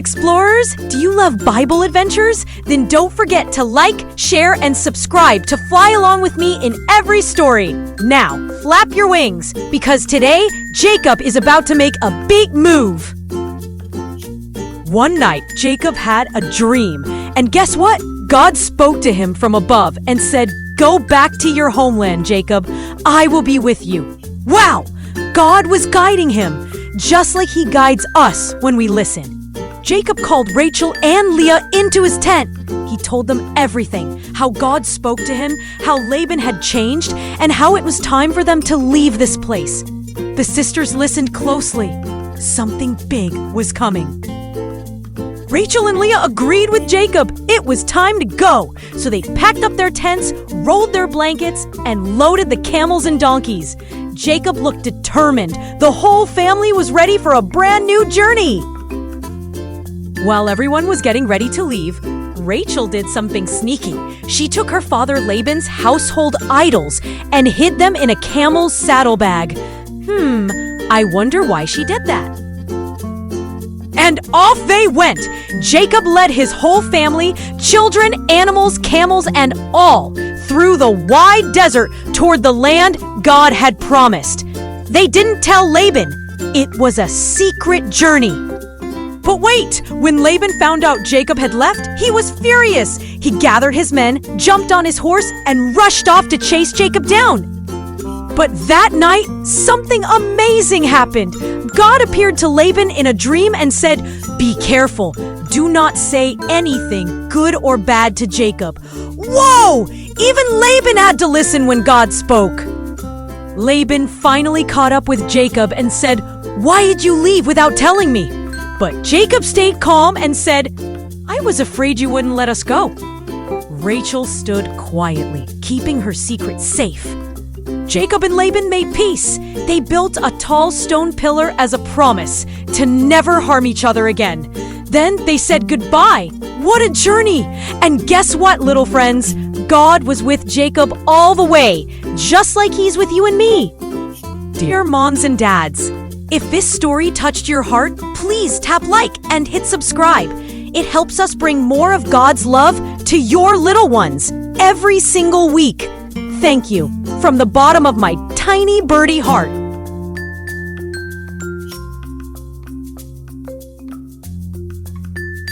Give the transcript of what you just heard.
explorers! Do you love Bible adventures? Then don't forget to like, share, and subscribe to fly along with me in every story. Now, flap your wings, because today, Jacob is about to make a big move. One night, Jacob had a dream, and guess what? God spoke to him from above and said, "Go back to your homeland, Jacob. I will be with you." Wow! God was guiding him, just like he guides us when we listen. Jacob called Rachel and Leah into his tent. He told them everything, how God spoke to him, how Laban had changed, and how it was time for them to leave this place. The sisters listened closely. Something big was coming. Rachel and Leah agreed with Jacob. It was time to go. So they packed up their tents, rolled their blankets, and loaded the camels and donkeys. Jacob looked determined. The whole family was ready for a brand new journey. While everyone was getting ready to leave, Rachel did something sneaky. She took her father Laban's household idols and hid them in a camel's saddlebag. I wonder why she did that. And off they went. Jacob led his whole family, children, animals, camels, and all, through the wide desert toward the land God had promised. They didn't tell Laban. It was a secret journey. But wait! When Laban found out Jacob had left, he was furious. He gathered his men, jumped on his horse, and rushed off to chase Jacob down. But that night, something amazing happened. God appeared to Laban in a dream and said, "Be careful. Do not say anything, good or bad, to Jacob." Whoa! Even Laban had to listen when God spoke. Laban finally caught up with Jacob and said, "Why did you leave without telling me?" But Jacob stayed calm and said, "I was afraid you wouldn't let us go." Rachel stood quietly, keeping her secret safe. Jacob and Laban made peace. They built a tall stone pillar as a promise to never harm each other again. Then they said goodbye. What a journey! And guess what, little friends? God was with Jacob all the way, just like he's with you and me. Dear moms and dads, if this story touched your heart, please tap like and hit subscribe. It helps us bring more of God's love to your little ones every single week. Thank you from the bottom of my tiny birdie heart.